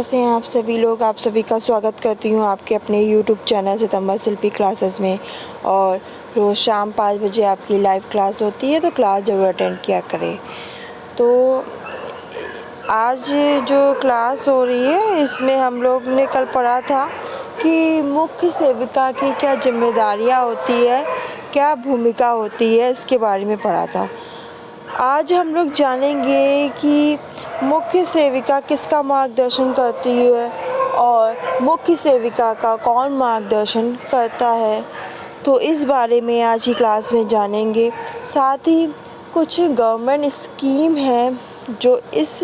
कैसे हैं आप सभी लोग। आप सभी का स्वागत करती हूँ आपके अपने YouTube चैनल सितंबर शिल्पी क्लासेस में। और रोज़ शाम 5 बजे आपकी लाइव क्लास होती है, तो क्लास ज़रूर अटेंड किया करें। तो आज जो क्लास हो रही है इसमें हम लोग ने कल पढ़ा था कि मुख्य सेविका की क्या जिम्मेदारियाँ होती है, क्या भूमिका होती है, इसके बारे में पढ़ा था। आज हम लोग जानेंगे कि मुख्य सेविका किसका मार्गदर्शन करती है और मुख्य सेविका का कौन मार्गदर्शन करता है। तो इस बारे में आज की क्लास में जानेंगे। साथ ही कुछ गवर्नमेंट स्कीम है जो इस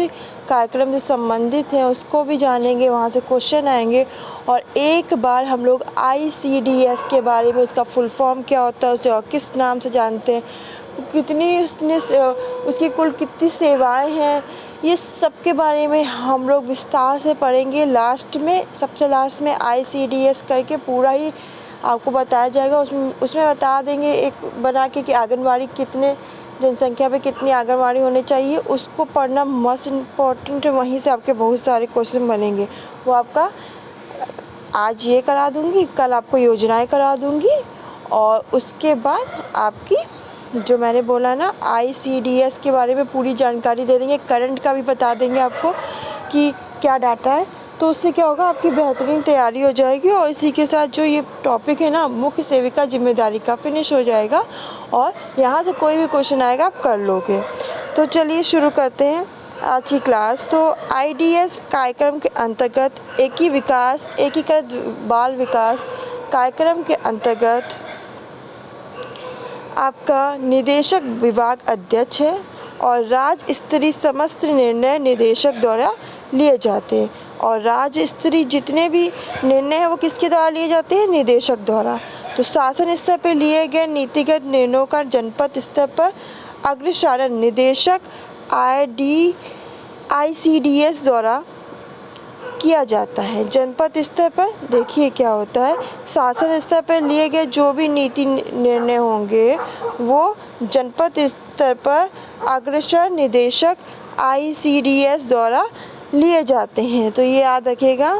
कार्यक्रम से संबंधित है, उसको भी जानेंगे, वहाँ से क्वेश्चन आएंगे। और एक बार हम लोग ICDS के बारे में, उसका फुल फॉर्म क्या होता है, उसे और किस नाम से जानते हैं, कितनी उसकी कुल कितनी सेवाएं हैं, ये सब के बारे में हम लोग विस्तार से पढ़ेंगे। लास्ट में, सबसे लास्ट में ICDS करके पूरा ही आपको बताया जाएगा। उसमें बता देंगे एक बना के कि आंगनवाड़ी कितने जनसंख्या पे कितनी आंगनवाड़ी होनी चाहिए, उसको पढ़ना मस्ट इम्पॉर्टेंट है। वहीं से आपके बहुत सारे क्वेश्चन बनेंगे। वो आपका आज ये करा दूँगी, कल आपको योजनाएं करा दूँगी, और उसके बाद आपकी जो मैंने बोला ना ICDS के बारे में पूरी जानकारी दे देंगे। करंट का भी बता देंगे आपको कि क्या डाटा है। तो उससे क्या होगा, आपकी बेहतरीन तैयारी हो जाएगी। और इसी के साथ जो ये टॉपिक है ना मुख्य सेविका जिम्मेदारी का, फिनिश हो जाएगा। और यहाँ से कोई भी क्वेश्चन आएगा आप कर लोगे। तो चलिए शुरू करते हैं आज की क्लास। तो IDS कार्यक्रम के अंतर्गत एकीकृत बाल विकास कार्यक्रम के अंतर्गत आपका निदेशक विभाग अध्यक्ष है और राज्य स्तरीय समस्त निर्णय निदेशक द्वारा लिए जाते हैं। और राज्य स्तरीय जितने भी निर्णय हैं वो किसके द्वारा लिए जाते हैं, निदेशक द्वारा। तो शासन स्तर पर लिए गए नीतिगत निर्णयों का जनपद स्तर पर अग्रसारण निदेशक ICDS द्वारा किया जाता है। जनपद स्तर पर देखिए क्या होता है, शासन स्तर पर लिए गए जो भी नीति निर्णय होंगे वो जनपद स्तर पर अग्रसर निदेशक ICDS द्वारा लिए जाते हैं। तो ये याद रखिएगा,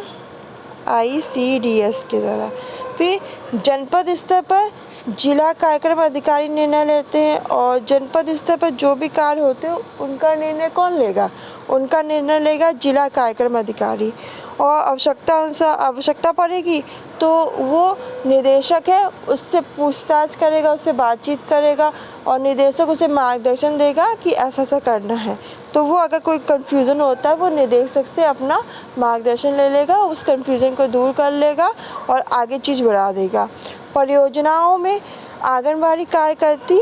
ICDS के द्वारा। फिर जनपद स्तर पर जिला कार्यक्रम अधिकारी निर्णय लेते हैं, और जनपद स्तर पर जो भी कार्य होते हैं उनका निर्णय कौन लेगा, उनका निर्णय लेगा जिला कार्यक्रम अधिकारी। और आवश्यकता पड़ेगी तो वो निदेशक है उससे पूछताछ करेगा, उससे बातचीत करेगा, और निदेशक उसे मार्गदर्शन देगा कि ऐसा ऐसा करना है। तो वो अगर कोई कन्फ्यूज़न होता है वो निदेशक से अपना मार्गदर्शन ले लेगा, उस कन्फ्यूज़न को दूर कर लेगा और आगे चीज़ बढ़ा देगा। परियोजनाओं में आंगनबाड़ी कार्यकर्ती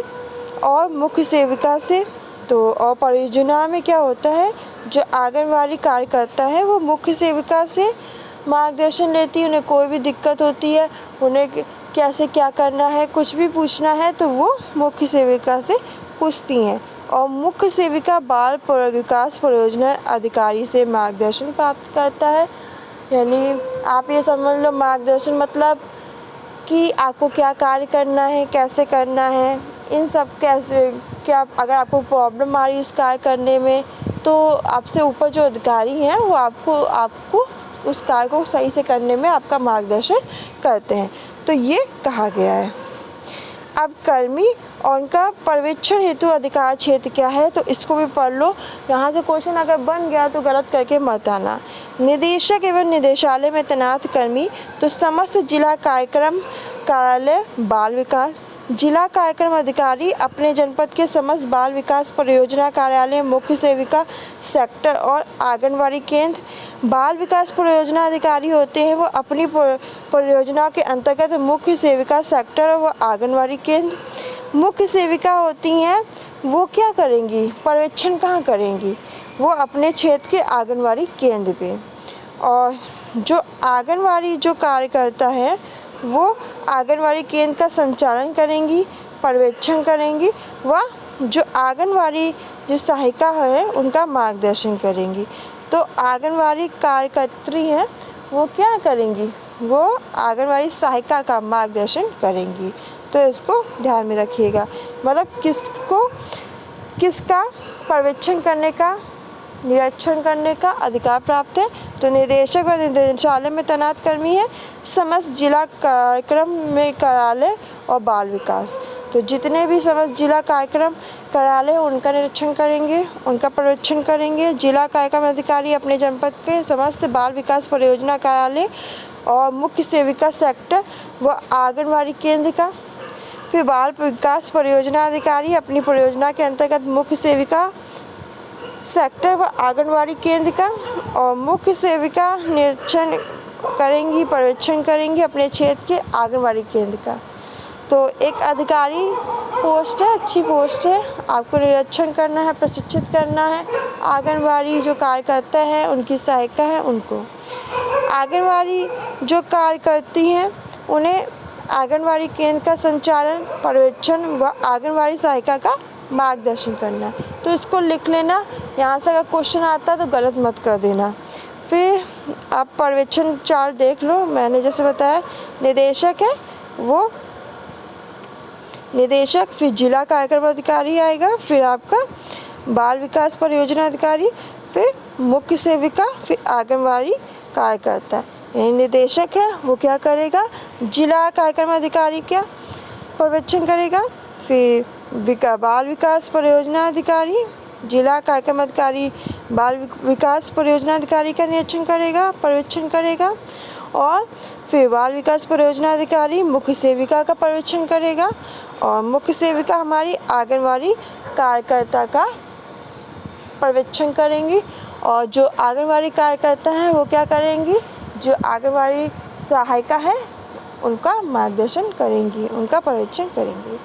और मुख्य सेविका से, तो और परियोजना में क्या होता है, जो आंगनबाड़ी कार्यकर्ता है वो मुख्य सेविका से मार्गदर्शन लेती है। उन्हें कोई भी दिक्कत होती है, उन्हें कैसे क्या करना है, कुछ भी पूछना है तो वो मुख्य सेविका से पूछती हैं। और मुख्य सेविका बाल विकास परियोजना अधिकारी से मार्गदर्शन प्राप्त करता है। यानी आप ये समझ लो, मार्गदर्शन मतलब कि आपको क्या कार्य करना है, कैसे करना है, इन सब कैसे क्या, अगर आपको प्रॉब्लम आ रही है उस कार्य करने में, तो आपसे ऊपर जो अधिकारी हैं वो आपको उस कार्य को सही से करने में आपका मार्गदर्शन करते हैं। तो ये कहा गया है। अब कर्मी और उनका पर्यवेक्षण हेतु अधिकार क्षेत्र क्या है, तो इसको भी पढ़ लो। यहाँ से क्वेश्चन अगर बन गया तो गलत करके मत आना। निदेशक एवं निदेशालय में तैनात कर्मी, तो समस्त जिला कार्यक्रम कार्यालय बाल विकास, जिला कार्यक्रम अधिकारी अपने जनपद के समस्त बाल विकास परियोजना कार्यालय, मुख्य सेविका सेक्टर और आंगनवाड़ी केंद्र बाल विकास परियोजना अधिकारी होते हैं। वो अपनी परियोजना के अंतर्गत मुख्य सेविका सेक्टर व आंगनवाड़ी केंद्र मुख्य सेविका होती हैं। वो क्या करेंगी, पर्यवेक्षण कहाँ करेंगी, वो अपने क्षेत्र के आंगनवाड़ी केंद्र पे। और जो आंगनवाड़ी जो कार्यकर्ता है वो आंगनवाड़ी केंद्र का संचालन करेंगी, पर्यवेक्षण करेंगी, व जो आंगनवाड़ी जो सहायिका है उनका मार्गदर्शन करेंगी। तो आंगनवाड़ी कार्यकर्त्री हैं वो क्या करेंगी, वो आंगनवाड़ी सहायिका का मार्गदर्शन करेंगी। तो इसको ध्यान में रखिएगा, मतलब किसका पर्यवेक्षण करने का निरीक्षण करने का अधिकार प्राप्त है। तो निदेशक व निदेशालय में तैनात कर्मी है समस्त जिला कार्यक्रम में कार्यालय और बाल विकास। तो जितने भी समस्त जिला कार्यक्रम कार्यालय उनका निरीक्षण करेंगे, उनका पर्यवेक्षण करेंगे। जिला कार्यक्रम अधिकारी अपने जनपद के समस्त बाल विकास परियोजना कार्यालय और मुख्य सेविका सेक्टर व आंगनबाड़ी केंद्र का। फिर बाल विकास परियोजना अधिकारी अपनी परियोजना के अंतर्गत मुख्य सेविका सेक्टर व आंगनबाड़ी केंद्र का और मुख्य सेविका निरीक्षण करेंगी, पर्यवेक्षण करेंगी अपने क्षेत्र के आंगनबाड़ी केंद्र का। तो एक अधिकारी पोस्ट है, अच्छी पोस्ट है। आपको निरीक्षण करना है, प्रशिक्षित करना है आंगनबाड़ी जो कार्यकर्ता है, उनकी सहायिका है उनको। आंगनबाड़ी जो कार्य करती हैं उन्हें आंगनबाड़ी केंद्र का संचालन, पर्यवेक्षण व आंगनबाड़ी सहायिका का मार्गदर्शन करना। तो इसको लिख लेना, यहाँ से अगर क्वेश्चन आता है तो गलत मत कर देना। फिर आप पर्यवेक्षण चार्ट देख लो, मैंने जैसे बताया निदेशक है वो निदेशक, फिर जिला कार्यक्रम अधिकारी आएगा, फिर आपका बाल विकास परियोजना अधिकारी, फिर मुख्य सेविका, फिर आंगनबाड़ी कार्यकर्ता। यानी निदेशक है वो क्या करेगा, जिला कार्यक्रम अधिकारी का पर्यवेक्षण करेगा, फिर बाल विकास परियोजना अधिकारी, जिला कार्यक्रम अधिकारी बाल विकास परियोजना अधिकारी का निरीक्षण करेगा, पर्यवेक्षण करेगा, और फिर बाल विकास परियोजना अधिकारी मुख्य सेविका का पर्यवेक्षण करेगा, और मुख्य सेविका हमारी आंगनबाड़ी कार्यकर्ता का पर्यवेक्षण करेंगी, और जो आंगनबाड़ी कार्यकर्ता हैं वो क्या करेंगी, जो आंगनबाड़ी सहायिका है उनका मार्गदर्शन करेंगी, उनका पर्यवेक्षण करेंगी।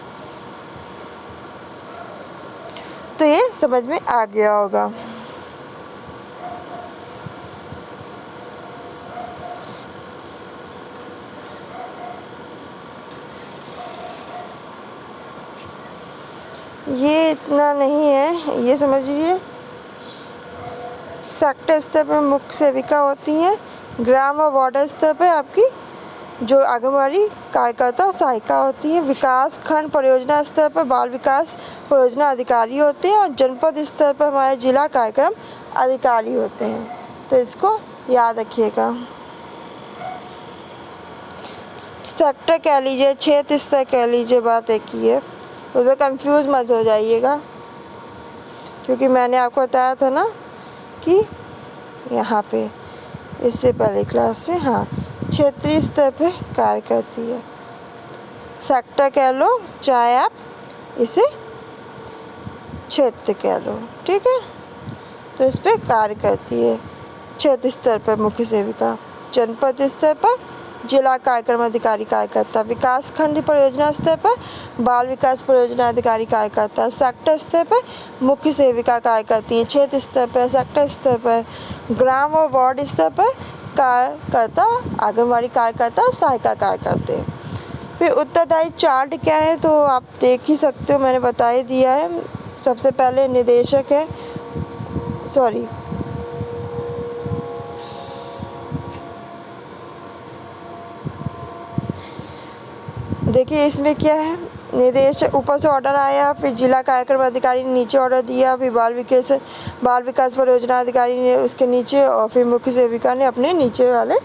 तो ये समझ में आ गया होगा। ये इतना नहीं है, ये समझिए सेक्टर स्तर पर मुख्य सेविका होती हैं, ग्राम और वार्ड स्तर पर आपकी जो आंगनबाड़ी कार्यकर्ता और सहायिका होती हैं, विकास खंड परियोजना स्तर पर बाल विकास परियोजना अधिकारी होते हैं, और जनपद स्तर पर हमारे जिला कार्यक्रम अधिकारी होते हैं। तो इसको याद रखिएगा। सेक्टर कह लीजिए, क्षेत्र स्तर कह लीजिए, बात एक ही है, उसमें कंफ्यूज मत हो जाइएगा, क्योंकि मैंने आपको बताया था ना कि यहाँ पे इससे पहले क्लास में, हाँ, क्षेत्रीय स्तर पे कार्य करती है। सेक्टर कह लो, चाहे आप इसे क्षेत्र कह लो, ठीक है। तो इस पर कार्य करती है क्षेत्र स्तर पर मुख्य सेविका, जनपद स्तर पर जिला कार्यक्रम अधिकारी कार्यकर्ता, विकास खंड परियोजना स्तर पर बाल विकास परियोजना अधिकारी कार्यकर्ता, सेक्टर स्तर पर मुख्य सेविका कार्य करती हैं, क्षेत्र स्तर पर, सेक्टर स्तर पर, ग्राम और वार्ड स्तर पर कार्यकर्ता, आंगनबाड़ी कार्यकर्ता और सहायिका कार्य करते हैं। फिर उत्तरदायी चार्ट क्या है तो आप देख ही सकते हो, मैंने बता ही दिया है। सबसे पहले निदेशक है, सॉरी देखिए इसमें क्या है, निदेशक ऊपर से ऑर्डर आया, फिर जिला कार्यक्रम अधिकारी ने नीचे ऑर्डर दिया, फिर बाल विकास परियोजना अधिकारी ने उसके नीचे, और फिर मुख्य सेविका ने अपने नीचे वाले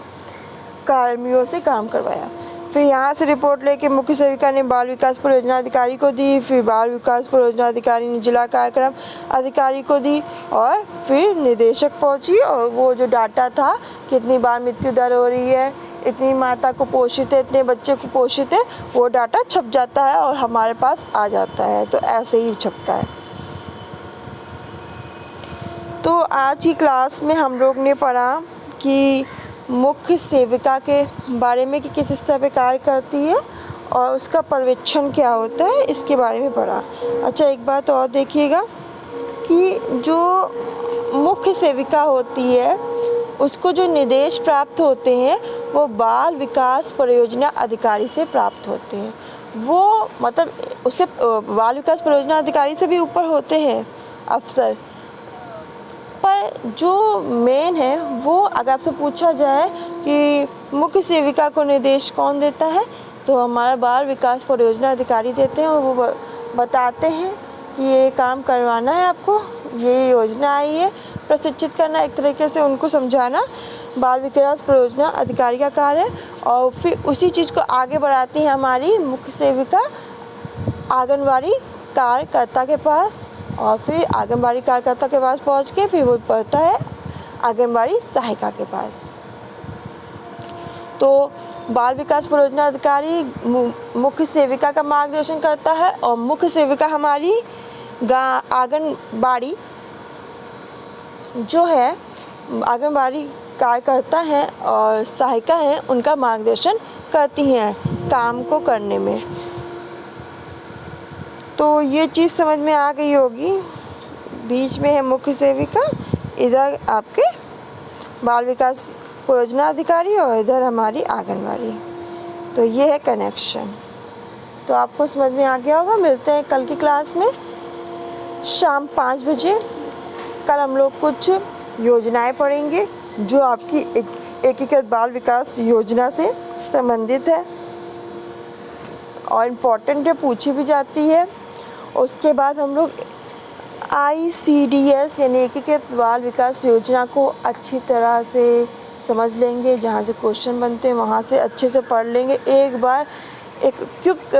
कर्मियों से काम करवाया। फिर यहाँ से रिपोर्ट लेके मुख्य सेविका ने बाल विकास परियोजना अधिकारी को दी, फिर बाल विकास परियोजना अधिकारी ने जिला कार्यक्रम अधिकारी को दी, और फिर निदेशक पहुँची, और वो जो डाटा था कितनी बार मृत्यु दर हो रही है, इतनी माता को पोषित है, इतने बच्चे को पोषित है, वो डाटा छप जाता है और हमारे पास आ जाता है। तो ऐसे ही छपता है। तो आज की क्लास में हम लोग ने पढ़ा कि मुख्य सेविका के बारे में कि किस स्तर पे कार्य करती है और उसका पर्यवेक्षण क्या होता है, इसके बारे में पढ़ा। अच्छा, एक बात और देखिएगा कि जो मुख्य सेविका होती है उसको जो निर्देश प्राप्त होते हैं वो बाल विकास परियोजना अधिकारी से प्राप्त होते हैं। वो मतलब उससे बाल विकास परियोजना अधिकारी से भी ऊपर होते हैं अफसर, पर जो मेन है वो अगर आपसे पूछा जाए कि मुख्य सेविका को निर्देश कौन देता है तो हमारा बाल विकास परियोजना अधिकारी देते हैं, और वो बताते हैं कि ये काम करवाना है आपको, ये योजना आई है, प्रशिक्षित करना, एक तरीके से उनको समझाना बाल विकास परियोजना अधिकारी का कार्य है। और फिर उसी चीज़ को आगे बढ़ाती है हमारी मुख्य सेविका आंगनवाड़ी कार्यकर्ता के पास, और फिर आंगनवाड़ी कार्यकर्ता के पास पहुंच के फिर वो पढ़ता है आंगनवाड़ी सहायिका के पास। तो बाल विकास परियोजना अधिकारी मुख्य सेविका का मार्गदर्शन करता है, और मुख्य सेविका हमारी आंगनबाड़ी जो है आंगनबाड़ी कार्यकर्ता हैं और सहायिका हैं, उनका मार्गदर्शन करती हैं काम को करने में। तो ये चीज़ समझ में आ गई होगी। बीच में है मुख्य सेविका, इधर आपके बाल विकास परियोजना अधिकारी और इधर हमारी आंगनवाड़ी। तो ये है कनेक्शन। तो आपको समझ में आ गया होगा। मिलते हैं कल की क्लास में शाम 5 बजे। कल हम लोग कुछ योजनाएं पढ़ेंगे जो आपकी एकीकृत बाल विकास योजना से संबंधित है और इम्पॉर्टेंट है, पूछी भी जाती है। उसके बाद हम लोग ICDS यानी एकीकृत बाल विकास योजना को अच्छी तरह से समझ लेंगे। जहाँ से क्वेश्चन बनते हैं वहाँ से अच्छे से पढ़ लेंगे। एक बार एक क्विक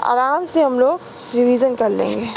आराम से हम लोग रिवीजन कर लेंगे।